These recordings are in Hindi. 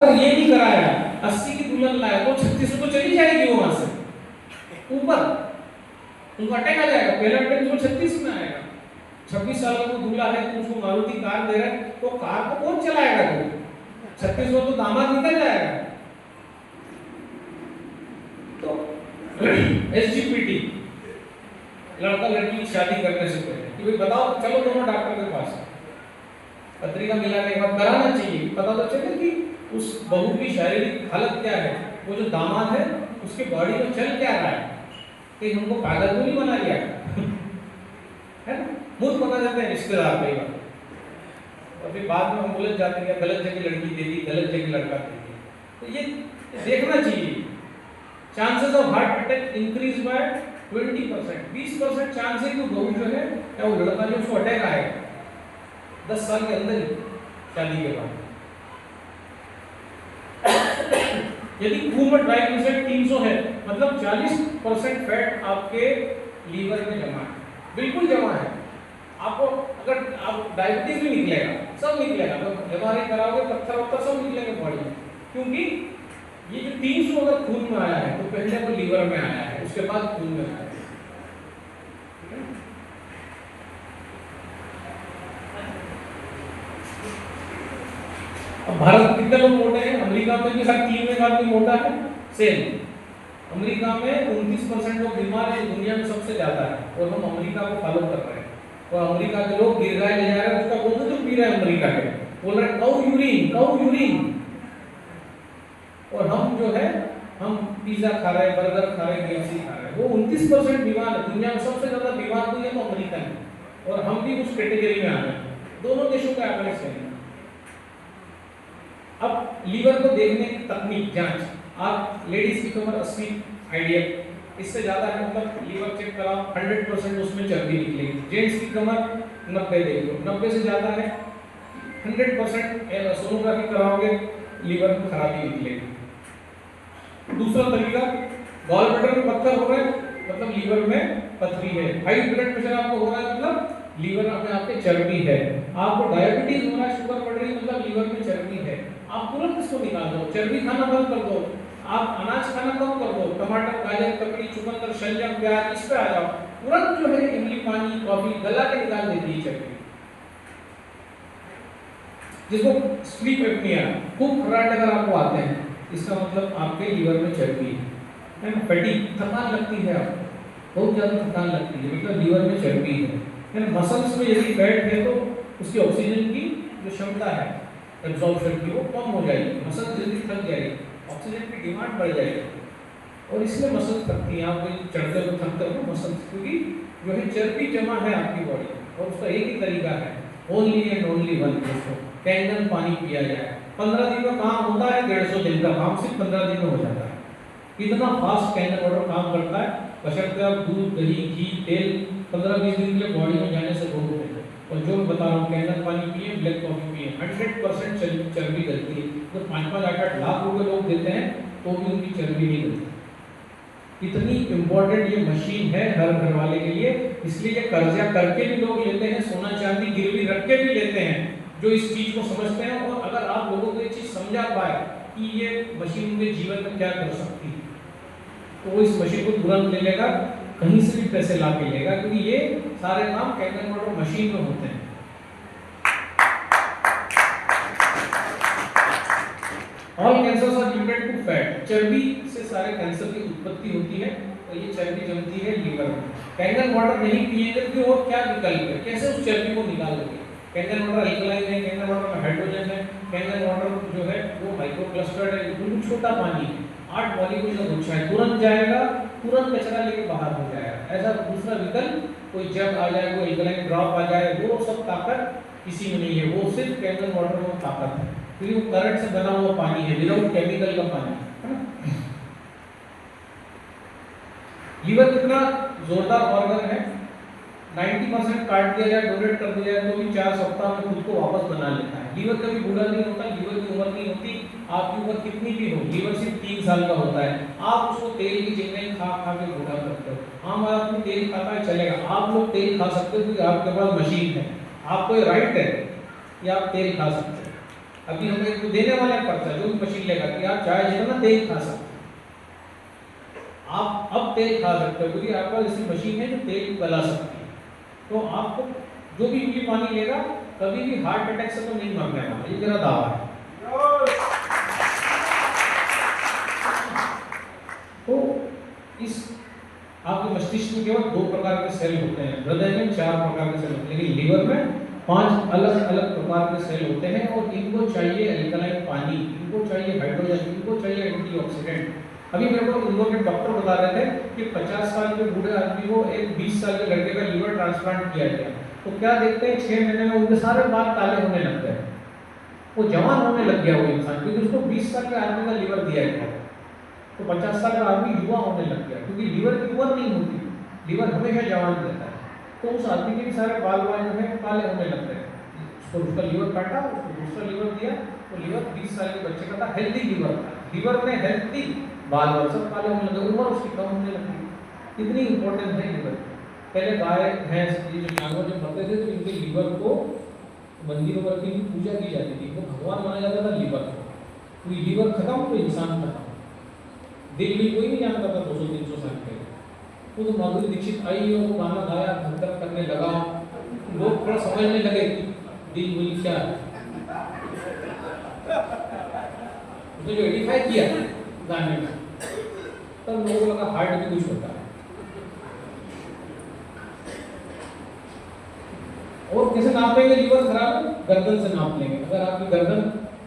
अगर ये नहीं कराया 80 की दुल्हन लाया तो 36 तो चली जाएगी वो वहां से ऊपर, उनको अटैक आ जाएगा, पहला अटैक तो 36 में आएगा। 26 साल का दूल्हा है तो उसको मारुति कार दे रहा है तो कार को कौन चलाएगा? तो 36 में तो दामाद निकल जाएगा। तो एसजीपीटी लड़का लड़की की शादी करने से पहले कि भाई बताओ, चलो दोनों डॉक्टर के पास, पत्रिका मिलाने के बाद कराना चाहिए, पता तो चले कि उस बहू की शारीरिक हालत क्या है, वो जो दामाद है उसके बॉडी में चल क्या रहा है, कि हमको पागल तो नहीं बना लिया है ना। मुझ बना जाते हैं रिश्तेदार कई बार, और फिर बाद में हम उलझ जाते हैं, गलत जगह लड़की दे दी, गलत जगह लड़का दे दिया। तो ये देखना चाहिए। Chances of heart attack increase by 20%, 20% chance है कि बहू जो है या वो लड़का जो उसको अटैक आएगा 10 साल के अंदर ही शादी के बाद। यदि खून में ट्राइग्लिसराइड 300 है मतलब 40% फैट आपके लीवर में जमा है, बिल्कुल जमा है। आपको अगर आप डायबिटीज भी निकलेगा, सब निकलेगा, तो एमआरआई कराओगे पत्थर वत्थर सब निकलेंगे बॉडी में, क्योंकि ये जो 300 अगर खून में आया है तो पहले तो लीवर में आया है, उसके बाद खून में आया है। अब भारत कितने लोग मोटे हैं? अमेरिका में भी हर 3 में का आदमी मोटा है, सेम। अमेरिका में 29% लोग बीमार हैं, दुनिया में सबसे ज्यादा है, और हम अमेरिका को फॉलो कर रहे हैं। और अमेरिका के लोग गिर रहे ले जा रहे हैं, उसका गोद तो पी रहे हैं अमेरिका के, बोल रहे काऊ यूरिन। और हम जो है हम पिज्जा खा रहे हैं, बर्गर खा रहे हैं, केएफसी खा रहे हैं। वो 29% बीमार है, दुनिया में सबसे ज्यादा बीमार हुई है तो अमेरिका में, और हम भी उस कैटेगरी में आ रहे हैं। दोनों देशों का एवरेज सेम। अब लीवर को देखने की तकनीक जांच, आप लेडीज की कमर 80 आइडियल, इससे ज्यादा है मतलब लीवर चेक कराओ 100% उसमें चर्बी निकलेगी। जेंट्स की कमर 90 देख लो, 90 से ज्यादा है 100% सोनोग्राफी कराओगे लीवर में खराबी निकलेगी। दूसरा तरीका, गॉल ब्लैडर में पत्थर हो रहा है मतलब लीवर में पथरी है। हाई ब्लड प्रेशर आपको हो रहा है मतलब लीवर में आपके चर्बी है। आपको डायबिटीज हो रहा है, शुगर बढ़ रही है मतलब लीवर में चर्बी है। आप तुरंत इसको निकाल दो, चर्बी खाना बंद कर दो, आप अनाज खाना कम कर दो, टमाटर, गाजर, ककड़ी, चुकंदर, शलजम, प्याज, इस पे आ जाओ, तुरंत जो है इमली पानी, कॉफी गला के निकाल देती है चर्बी। जिसको स्लीप एपनिया, खूब खर्राटे अगर आपको आते हैं, इसका मतलब आपके लीवर में चर्बी है ना। फैटिग, थकान लगती है, आपको बहुत ज्यादा थकान लगती है मतलब लीवर में चर्बी है ना। मसल्स में यदि फैट है तो उसकी ऑक्सीजन की जो क्षमता है एब्जॉर्प्शन की वो कम हो जाएगी, मसल जल्दी थक जाएगी, ऑक्सीजन की डिमांड बढ़ जाएगी, और इसलिए मसल थकती है। आप चढ़ते हो थकते हो मसल, क्योंकि जो है चर्बी जमा है आपकी बॉडी में, और उसका एक ही तरीका है, ओनली एंड ओनली वन, दोस्तों, कैंगन पानी पिया जाए। 15 दिन में काम होता है, 150 दिन का काम सिर्फ 15 दिन में हो जाता है। इतना फास्ट कैंगन वाटर काम करता है, बशर्ते आप दूध, दही, घी, तेल 15-20 दिन के लिए बॉडी में जाने से रोक देते हैं। और जो मैं बता रहा हूँ, कैंगन पानी पिए, ब्लैक कॉफी पिए, 100% चर्बी गलती है। तो 5-5, 8-8 लाख रुपए लोग देते हैं तो भी उनकी चर्बी नहीं गलती। इतनी इंपॉर्टेंट ये मशीन है हर घर वाले के लिए, इसलिए ये कर्जा करके भी लोग लेते हैं, सोना चांदी गिरवी रख के भी लेते हैं, जो इस चीज को समझते हैं। और अगर आप लोगों को ये चीज समझा पाए कि ये मशीन उनके जीवन में क्या कर सकती है, तो वो इस मशीन को तुरंत ले लेगा, कहीं से भी पैसे ला के लेगा, क्योंकि ये सारे काम कैंगन वाटर मशीन में होते हैं। All cancers are related to fat, चर्बी से सारे कैंसर की उत्पत्ति होती है, और ये चर्बी जमती है लीवर में। कैंगन वाटर नहीं पिएंगे तो और क्या विकल्प है, कैसे उस चर्बी को निकालोगे? कैंगन वाटर अल्कलाइन है, कैंगन वाटर में हाइड्रोजन है, कैंगन वाटर जो है वो माइक्रोक्लस्टर्ड है, बिल्कुल छोटा पानी है, 8 मॉलिक्यूल का गुच्छा है, तुरंत जाएगा, तुरंत कचरा लेके बाहर हो जाएगा। ऐसा दूसरा विकल्प कोई जग आ जाए, कोई अल्कलाइन ड्रॉप आ जाए, वो सब ताकत किसी में नहीं है, वो सिर्फ कैंगन वाटर में ताकत है, क्योंकि वो करंट से बना हुआ पानी है, विदाउट केमिकल का पानी है ना। लीवर कितना जोरदार ऑर्गन है, 90% काट दिया जाए, डोनेट कर दिया जाए तो भी 4 सप्ताह में खुद को वापस बना लेता है। लीवर कभी बूढ़ा नहीं होता, लीवर की उम्र नहीं होती, आपकी उम्र कितनी भी हो, लीवर सिर्फ 3 साल का होता है। आप उसको तेल की जगह खा खा के बूढ़ा करते हो। आम आदमी तेल खाता है चलेगा, आप लोग तेल खा सकते हो क्योंकि आपके पास मशीन है, आपको ये राइट है कि आप तेल खा सकते हो। अभी हम एक देने वाले पर्चा जो मशीन कि आप चाहे जितना तेल खा सकते हैं। आप अब तेल खा सकते हो क्योंकि आपके पास ऐसी मशीन है जो तेल गला सकती है। तो आपको जो भी इमली पानी लेगा कभी भी हार्ट अटैक से तो नहीं मरने वाला, ये मेरा दावा है। तो इस आपके मस्तिष्क में केवल 2 प्रकार के सेल होते हैं, हृदय में 4 प्रकार के सेल होते हैं, लेकिन लीवर में 5 अलग अलग प्रकार के सेल होते हैं और इनको चाहिए अल्कलाइन पानी, इनको चाहिए हाइड्रोजन, इनको चाहिए एंटीऑक्सीडेंट। अभी मेरे को इंदौर के डॉक्टर बता रहे थे कि 50 साल के बूढ़े आदमी को एक 20 साल के लड़के का लीवर ट्रांसप्लांट किया गया, तो क्या देखते हैं 6 महीने में उनके सारे बाल काले होने लग गए, वो जवान होने लग गया वो इंसान, क्योंकि उसको 20 साल के आदमी का लीवर दिया गया। तो 50 साल का आदमी युवा होने लग गया, क्योंकि लीवर की उम्र नहीं होती, लीवर हमेशा जवान रहता है। तो उस आदमी के भी सारे बाल जो है काले होने लग गए। उसको उसका लीवर काटा, उसको दूसरा लीवर दिया, तो लीवर 20 साल के बच्चे का था, हेल्दी लीवर था, लीवर में हेल्दी बाल सब काले होने लगे, उम्र उसकी कम होने लगी। इतनी इंपॉर्टेंट है लीवर। पहले गाय भैंस ये जो जानवर जब मरते थे तो इनके लीवर को मंदिरों पर की पूजा की जाती थी, वो भगवान माना जाता था लीवर को। तो लीवर खत्म तो इंसान खत्म। दिल भी कोई नहीं जानता था 200-300 साल पहले। वो तो माधुरी दीक्षित आई और वो गाना गाया, धक करने लगा, लोग थोड़ा समझने लगे कि दिल विल क्या है। उसने जो एडिफाई किया गाने में, तब लोगों को लगा हार्ट भी कुछ होता है। और कैसे नापेंगे लीवर खराब है? गर्दन से नाप लेंगे। अगर आपकी गर्दन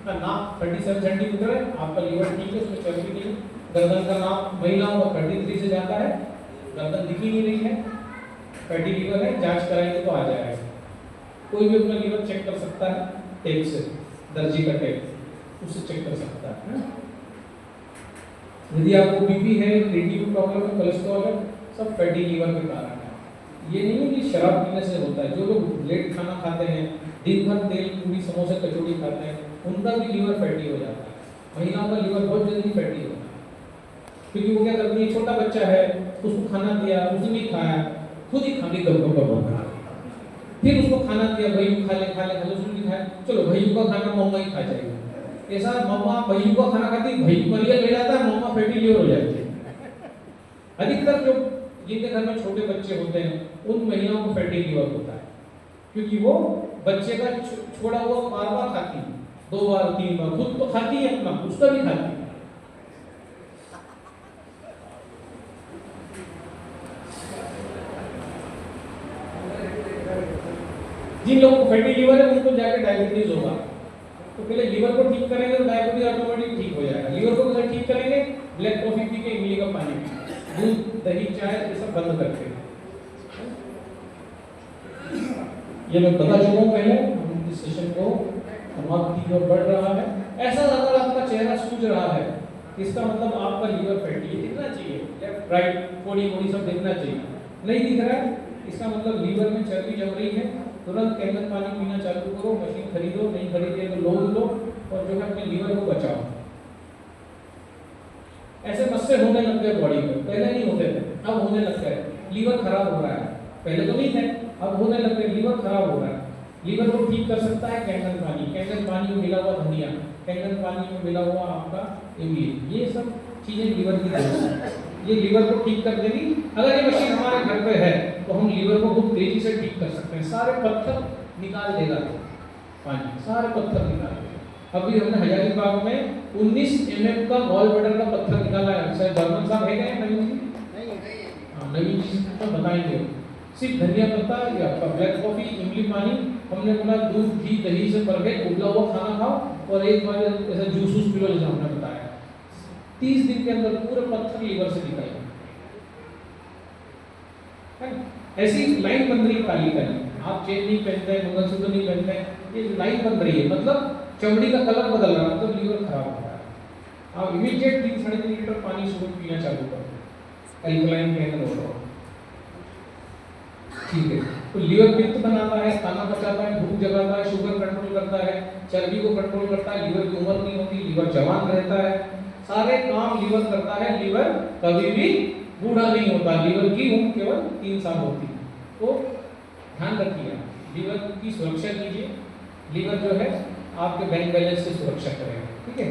का नाप 37 सेंटीमीटर है, आपका लीवर ठीक है, उसमें चर्बी नहीं है। गर्दन का नाप महिलाओं का 33 से जाता है, गर्दन दिख ही नहीं रही है, फैटी लीवर है, जांच कराएंगे तो आ जाएगा। कोई भी अपना लीवर चेक कर सकता है टेप से, दर्जी का टेप, उससे चेक कर सकता है। यदि आपको बीपी है, क्रिएटिव प्रॉब्लम है, कोलेस्ट्रॉल है, सब फैटी लीवर के कारण है। ये नहीं है कि शराब पीने से होता है। जो लोग लेट खाना खाते हैं, दिन भर तेल पूरी समोसे कचौड़ी खाते हैं, उनका भी लीवर फैटी हो जाता है। महिलाओं का लीवर बहुत जल्दी फैटी होता है, क्योंकि वो क्या करती है, छोटा बच्चा है, उसको खाना दिया, उसने नहीं खाया, खुद ही खा के गप खा, फिर उसको खाना दिया, भैया खा ले खा ले, उसने नहीं खाया, चलो भैया का खाना मम्मा ही खा जाएगी। ऐसा मम्मा भैया का खाना खाती, भैया मरिया ले जाता है, मम्मा फैटी लीवर हो जाती है। अधिकतर जो जिनके घर में छोटे बच्चे होते हैं, उन महिलाओं को फैटी लीवर होता है, क्योंकि वो बच्चे का छोड़ा हुआ बार-बार खाती है, 2 बार 3 बार, खुद तो खाती है अपना, उसका भी खाती है। जिन लोगों को फैटी लीवर है उनको जाके डायबिटीज होगा, तो पहले लीवर को ठीक करेंगे तो डायबिटीज ऑटोमेटिक ठीक हो जाएगा। लीवर को कैसे ठीक करेंगे? ब्लैक कॉफी पी के, इमली का पानी पी, दूध दही चाय ये सब बंद करके। ये मैं बता चुका हूँ पहले, हम इस सेशन को समाप्ति की ओर बढ़ रहा है। ऐसा अगर आपका चेहरा सूज रहा है, इसका मतलब आपका लीवर फैटी है, दिखना चाहिए, लेफ्ट राइट कोड़ी कोड़ी सब दिखना चाहिए। नहीं दिख रहा है, इसका मतलब लीवर में चर्बी जम रही है। तुरंत कैंगन पानी पीना चालू करो, मशीन खरीदो, नहीं खरीदे तो लोन लो और जो है अपने लीवर को बचाओ। ऐसे मस्से होने लग गए बॉडी में, पहले नहीं होते थे, अब होने लग गए। लीवर खराब हो रहा है, पहले तो नहीं थे, अब होने लग गए, लीवर खराब हो रहा है। लीवर को ठीक कर सकता है कैंगन पानी, कैंगन पानी में मिला हुआ धनिया, कैंगन पानी में मिला हुआ आपका इमली, ये सब चीजें लीवर की है, ये लीवर को ठीक कर देगी। अगर ये मशीन हमारे घर पे है तो हम लीवर को बहुत तेजी से ठीक कर सकते हैं, सारे पत्थर निकाल देगा पानी, सारे पत्थर निकाल देगा। अभी हमने हजारीबाग में 19 mm का गॉल ब्लैडर का पत्थर निकाला है। शायद बर्मन साहब है क्या नवीन जी? हाँ, नवीन जी तो बताएंगे। सिर्फ धनिया पत्ता या आपका ब्लैक कॉफी, इमली पानी, हमने बोला दूध घी दही से भर के उबला हुआ खाना खाओ और एक बार ऐसा जूस पी लो, जैसा हमने बताया। 30 दिन के अंदर पूरे पत्थर लीवर से निकालेंगे। ऐसी लाइन बन रही काली काली, आप चेन नहीं पहनते हैं, मंगलसूत्र नहीं पहनते हैं, ये लाइन बन रही है, मतलब चमड़ी का कलर बदल रहा है, मतलब लीवर खराब हो रहा है। आप इमीडिएट 3-3.5 लीटर पानी सुबह पीना चालू कर दो, अल्कलाइन कैंगन हो रहा हो, ठीक है। तो लीवर पित्त बनाता है, खाना पचाता है, भूख जगाता है, शुगर कंट्रोल करता है, चर्बी को कंट्रोल करता है, लीवर की उम्र नहीं होती, लीवर जवान रहता है, सारे काम लीवर करता है। लीवर कभी भी बूढ़ा नहीं होता, लीवर की उम्र केवल 3 साल होती है। तो ध्यान रखिए, लीवर की सुरक्षा कीजिए। लीवर जो है आपके बैंक बैलेंस की सुरक्षा करेगा, ठीक है।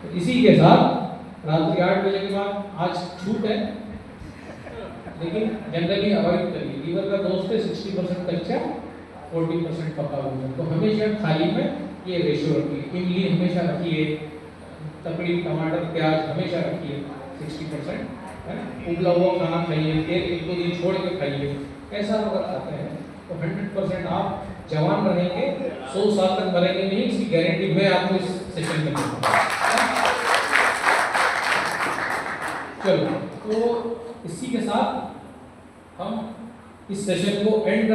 तो इसी के साथ रात्रि 8 बजे के बाद आज छूट है, लेकिन जनरली अवॉइड करिए। लीवर का दोस्त है 60% कच्चा 40% पका हुआ। तो हमेशा थाली में ये रेशियो रखिए। इमली हमेशा रखिए, तकड़ी टमाटर प्याज हमेशा रखिए 60%, है ना। उबला हुआ खाना खाइए, तेल 1-2 दिन छोड़ के खाइए। ऐसा अगर खाते हैं तो 100% आप जवान रहेंगे, 100 साल तक मरेंगे नहीं, इसकी गारंटी मैं आपको इस सेशन में दूंगा। चलो, तो इसी के साथ हम इस सेशन को एंड करते हैं।